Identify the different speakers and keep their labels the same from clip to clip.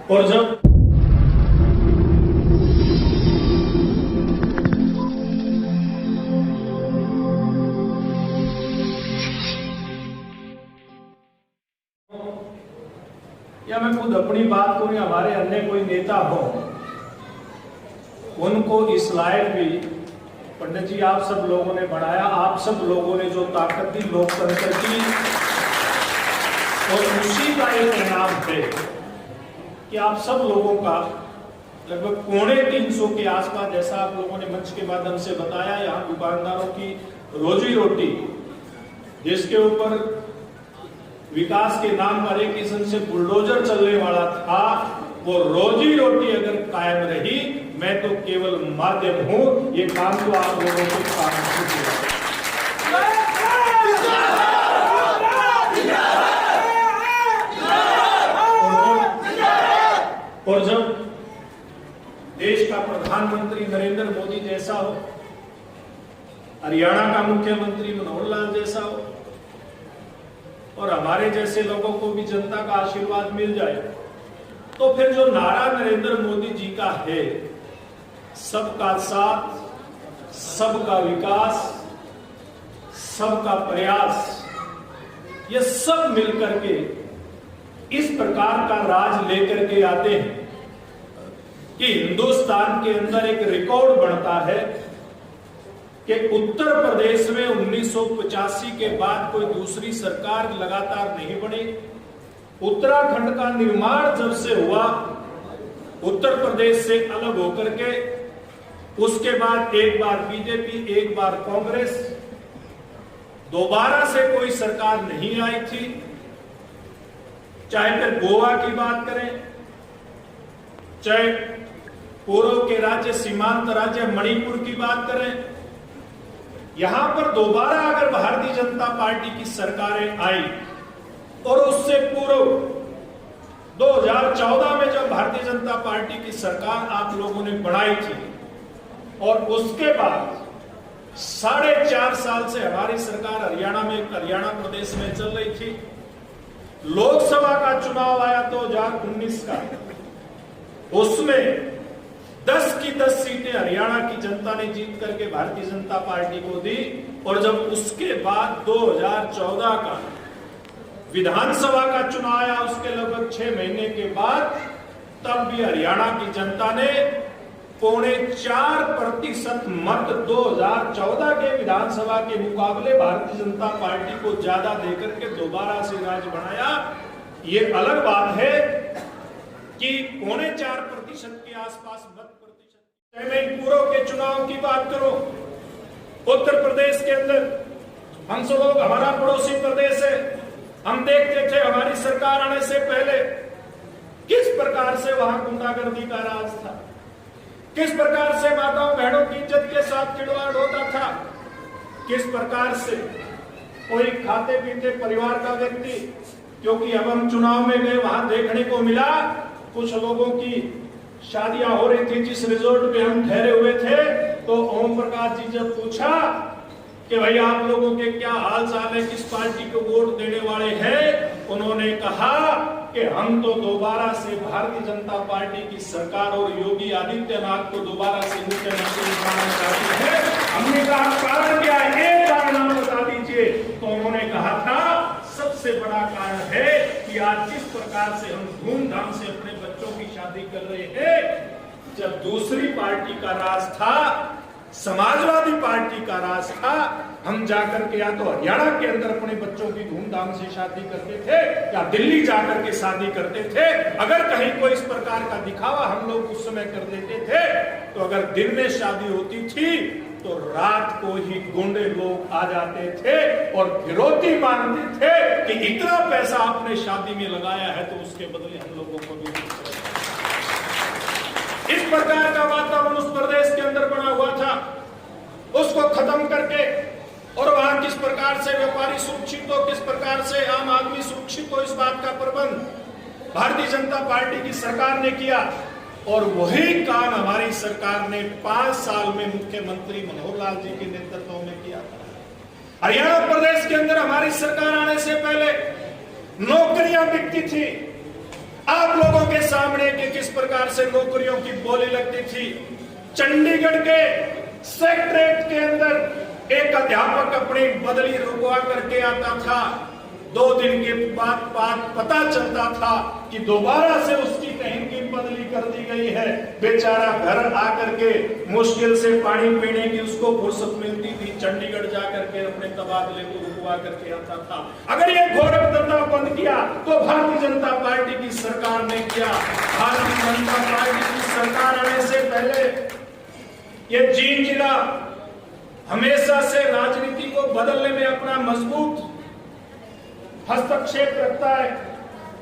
Speaker 1: और जब या मैं खुद अपनी बात करूं या हमारे अन्य कोई नेता हो, उनको इस लायक भी पंडित जी आप सब लोगों ने बढ़ाया, आप सब लोगों ने जो ताकत दी लोकतंत्र की, और उसी का एक परिणाम है कि आप सब लोगों का लगभग 350 के आसपास, जैसा आप लोगों ने मंच के माध्यम से बताया, यहाँ दुकानदारों की रोजी रोटी जिसके ऊपर विकास के नाम पर एक किस्म से बुलडोजर चलने वाला था, वो रोजी रोटी अगर कायम रही, मैं तो केवल माध्यम हूं, ये काम तो आप लोगों को काम और जब देश का प्रधानमंत्री नरेंद्र मोदी जैसा हो, हरियाणा का मुख्यमंत्री मनोहर लाल जैसा हो, और हमारे जैसे लोगों को भी जनता का आशीर्वाद मिल जाए, तो फिर जो नारा नरेंद्र मोदी जी का है, सबका साथ, सबका विकास, सबका प्रयास, ये सब मिलकर के इस प्रकार का राज लेकर के आते हैं कि हिंदुस्तान के अंदर एक रिकॉर्ड बनता है कि उत्तर प्रदेश में 1985 के बाद कोई दूसरी सरकार लगातार नहीं बनी। उत्तराखंड का निर्माण जब से हुआ उत्तर प्रदेश से अलग होकर के, उसके बाद एक बार बीजेपी, एक बार कांग्रेस, दोबारा से कोई सरकार नहीं आई थी। चाहे फिर गोवा की बात करें, चाहे पूर्व के राज्य, सीमांत राज्य मणिपुर की बात करें, यहां पर दोबारा अगर भारतीय जनता पार्टी की सरकारें आई, और उससे पूर्व 2014 में जब भारतीय जनता पार्टी की सरकार आप लोगों ने बनाई थी, और उसके बाद 4.5 साल से हमारी सरकार हरियाणा प्रदेश में चल रही थी। लोकसभा का चुनाव आया 2019 का, उसमें 10 की 10 सीटें हरियाणा की जनता ने जीत करके भारतीय जनता पार्टी को दी, और जब उसके बाद 2014 का विधानसभा का चुनाव आया, उसके लगभग 6 महीने के बाद, तब भी हरियाणा की जनता ने 4.25% मत 2014 के विधानसभा के मुकाबले भारतीय जनता पार्टी को ज्यादा देकर के दोबारा से राज बनाया। ये अलग बात है कि 4.25% के आसपास मत प्रतिशत। मैं पूर्व के चुनाव की बात करूं, उत्तर प्रदेश के अंदर हम सब लोग, हमारा पड़ोसी प्रदेश है, हम देखते थे हमारी सरकार आने से पहले किस प्रकार से वहां गुंडागर्दी का राज था, किस प्रकार से माताओं बहनों की इज्जत के साथ खिलवाड़ होता था, किस प्रकार से कोई खाते पीते परिवार का व्यक्ति, क्योंकि अब हम चुनाव में गए, वहां देखने को मिला कुछ लोगों की शादियां हो रही थी जिस रिजोर्ट पे हम ठहरे हुए थे, तो ओम प्रकाश जी जब पूछा कि भाई आप लोगों के क्या हाल चाल है, किस पार्टी को वोट देने वाले हैं, उन्होंने कहा कि हम तो दोबारा से भारतीय जनता पार्टी की सरकार और योगी आदित्यनाथ को दोबारा से मुख्यमंत्री बनाना चाहते हैं। हमने कहा कारण क्या है, एक कारण आप बता दीजिए। तो उन्होंने कहा था सबसे बड़ा कारण है कि आज जिस प्रकार से हम धूमधाम से अपने बच्चों की शादी कर रहे हैं, जब दूसरी पार्टी का राज था, समाजवादी पार्टी का राज था, हम जाकर के या तो हरियाणा के अंदर अपने बच्चों की धूमधाम से शादी करते थे या दिल्ली जाकर के शादी करते थे। अगर कहीं कोई इस प्रकार का दिखावा हम लोग उस समय कर देते थे, तो अगर दिन में शादी होती थी तो रात को ही गुंडे लोग आ जाते थे और फिरौती मांगते थे कि इतना पैसा आपने शादी में लगाया है तो उसके बदले हम लोगों को भी। इस प्रकार का वातावरण उस प्रदेश के अंदर बना हुआ था, उसको खत्म करके, और वहां किस प्रकार से व्यापारी सुरक्षित हो, किस प्रकार से आम आदमी सुरक्षित हो, इस बात का प्रबंध भारतीय जनता पार्टी की सरकार ने किया। और वही काम हमारी सरकार ने 5 साल में मुख्यमंत्री मनोहर लाल जी के नेतृत्व में किया था। हरियाणा प्रदेश के अंदर हमारी सरकार आने से पहले नौकरियां बिकती थी। आप लोगों के सामने कि किस प्रकार से नौकरियों की बोली लगती थी। चंडीगढ़ के सेक्रेटरीट के अंदर एक अध्यापक अपनी बदली रुकवा करके आता था, 2 दिन के बाद पता चलता था कि दोबारा से उसकी कहीं की बदली कर दी गई है। बेचारा घर आकर के मुश्किल से पानी पीने की उसको फुर्सत मिलती थी, चंडीगढ़ जाकर के अपने तबादले को रुकवा करके आता था। अगर ये गोरख धंधा बंद किया तो भारतीय जनता पार्टी की सरकार ने किया। भारतीय जनता पार्टी की सरकार आने से पहले ये जींद जिला हमेशा से राजनीति को बदलने में अपना मजबूत हस्तक्षेप रखता है,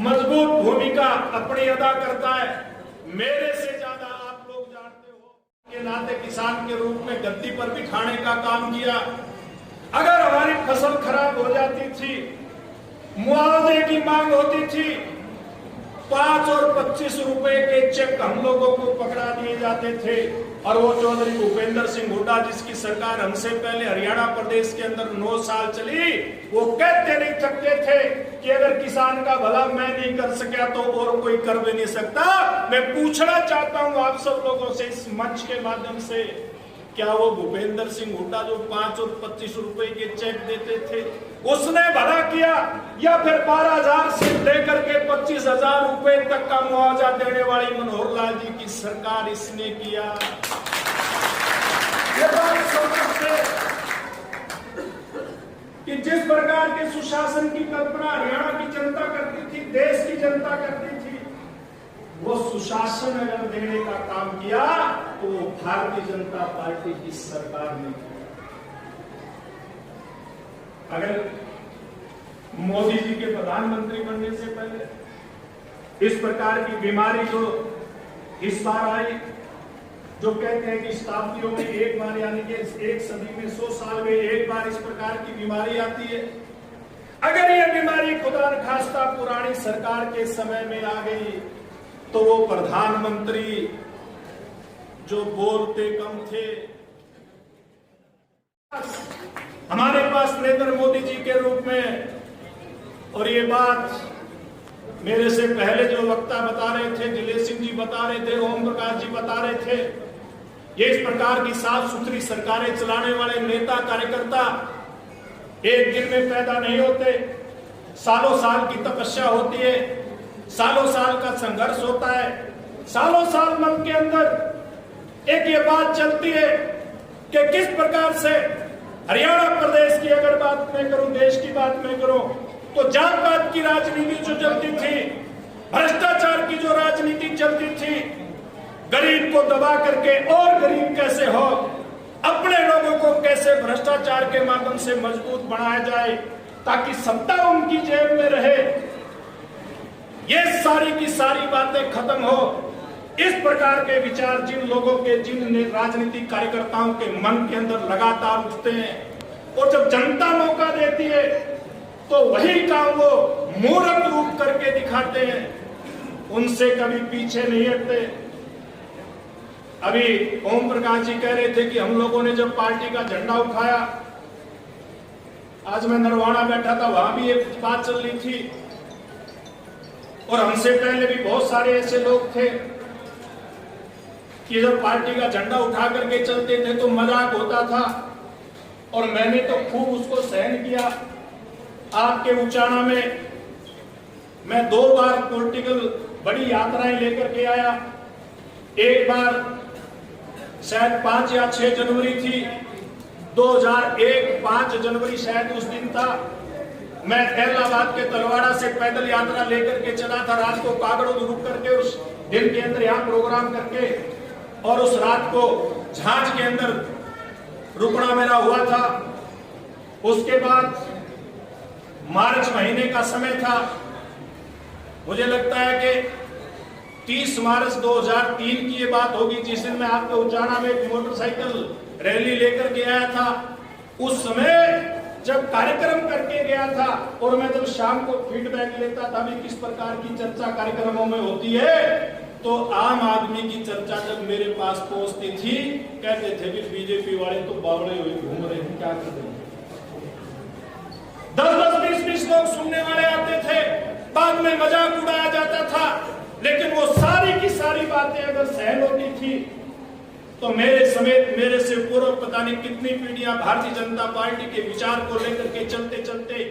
Speaker 1: मजबूत भूमिका अपनी अदा करता है। मेरे से ज्यादा आप लोग जानते हो के नाते किसान के रूप में गद्दी पर बिठाने का काम किया। अगर हमारी फसल खराब हो जाती थी, मुआवजे की मांग होती थी, 5 और 25 रुपए के चेक हम लोगों को पकड़ा दिए जाते थे। और वो चौधरी भूपेंद्र सिंह हुड्डा जिसकी सरकार हमसे पहले हरियाणा प्रदेश के अंदर 9 साल चली, वो कहते नहीं थकते थे कि अगर किसान का भला मैं नहीं कर सका तो और कोई कर भी नहीं सकता। मैं पूछना चाहता हूं आप सब लोगों से इस मंच के माध्यम से, क्या वो भूपेंद्र सिंह हुड्डा जो 5 और 25 रुपए के चेक देते थे उसने भला किया, या फिर 12,000 से लेकर के 25,000 रुपए तक का मुआवजा देने वाली मनोहर लाल जी की सरकार इसने किया? ये बात सोच सकते कि जिस प्रकार के सुशासन की कल्पना हरियाणा की जनता करती थी, देश की जनता करती थी, वो सुशासन अगर देने का काम किया तो वो भारतीय जनता पार्टी की सरकार ने किया। अगर मोदी जी के प्रधानमंत्री बनने से पहले इस प्रकार की बीमारी जो इस बार आई, जो कहते हैं कि शताब्दियों में एक बार, यानी कि एक सदी में 100 साल में एक बार इस प्रकार की बीमारी आती है। अगर ये बीमारी खुदा न खास्ता पुरानी सरकार के समय में आ गई तो वो प्रधानमंत्री जो बोलते कम थे, हमारे पास नरेंद्र मोदी जी के रूप में, और ये बात मेरे से पहले जो वक्ता बता रहे थे, दिलेश सिंह जी बता रहे थे, ओम प्रकाश जी बता रहे थे, ये इस प्रकार की साफ सुथरी सरकारें चलाने वाले नेता कार्यकर्ता एक दिन में पैदा नहीं होते। सालों साल की तपस्या होती है, सालों साल का संघर्ष होता है, सालों साल मन के अंदर एक ये बात चलती है कि किस प्रकार से हरियाणा प्रदेश की अगर बात मैं करूं, देश की बात मैं करूं, तो जात पात की राजनीति जो चलती थी, भ्रष्टाचार की जो राजनीति चलती थी, गरीब को दबा करके और गरीब कैसे हो, अपने लोगों को कैसे भ्रष्टाचार के माध्यम से मजबूत बनाया जाए ताकि सत्ता उनकी जेब में रहे, ये सारी की सारी बातें खत्म हो। इस प्रकार के विचार जिन लोगों के, जिन राजनीतिक कार्यकर्ताओं के मन के अंदर लगातार उठते हैं, और जब जनता मौका देती है तो वही काम वो मूर्ख रूप करके दिखाते हैं, उनसे कभी पीछे नहीं हटते। अभी ओम प्रकाश जी कह रहे थे कि हम लोगों ने जब पार्टी का झंडा उठाया, आज मैं नरवाना बैठा था, वहां भी एक बात चल रही थी, और हमसे पहले भी बहुत सारे ऐसे लोग थे कि जब पार्टी का झंडा उठा करके चलते थे तो मजाक होता था, और मैंने तो खूब उसको सहन किया। आपके उचाना में मैं 2 बार पॉलिटिकल बड़ी यात्राएं लेकर के आया। एक बार शायद 5 या 6 जनवरी थी 2001, 5 जनवरी शायद उस दिन था। मैं इलाहाबाद के तलवाड़ा से पैदल यात्रा लेकर के चला था, रात को कागड़ों में रुक करके उस दिन के अंदर यहाँ प्रोग्राम करके, और उस रात को झांझ के अंदर रुकना मेरा हुआ था। उसके बाद मार्च महीने का समय था, मुझे लगता है कि 30 मार्च 2003 की ये बात होगी, जिस दिन मैं आपके उचाना में एक मोटरसाइकिल रैली लेकर के आया था। उस समय जब कार्यक्रम करके गया था, और मैं जब शाम को फीडबैक लेता था भी किस प्रकार की चर्चा कार्यक्रमों में होती है, तो आम आदमी की चर्चा जब मेरे पास पहुंचती थी, कहते थे कि बीजेपी वाले तो बावड़े हुए घूम रहे हैं, क्या कर रहे हैं। 10-10, 20-20 लोग सुनने वाले आते थे, बाद में मजाक उड़ाया जाता था तो मेरे समेत मेरे से पूर्व पता नहीं कितनी पीढ़ियां भारतीय जनता पार्टी के विचार को लेकर के चलते चलते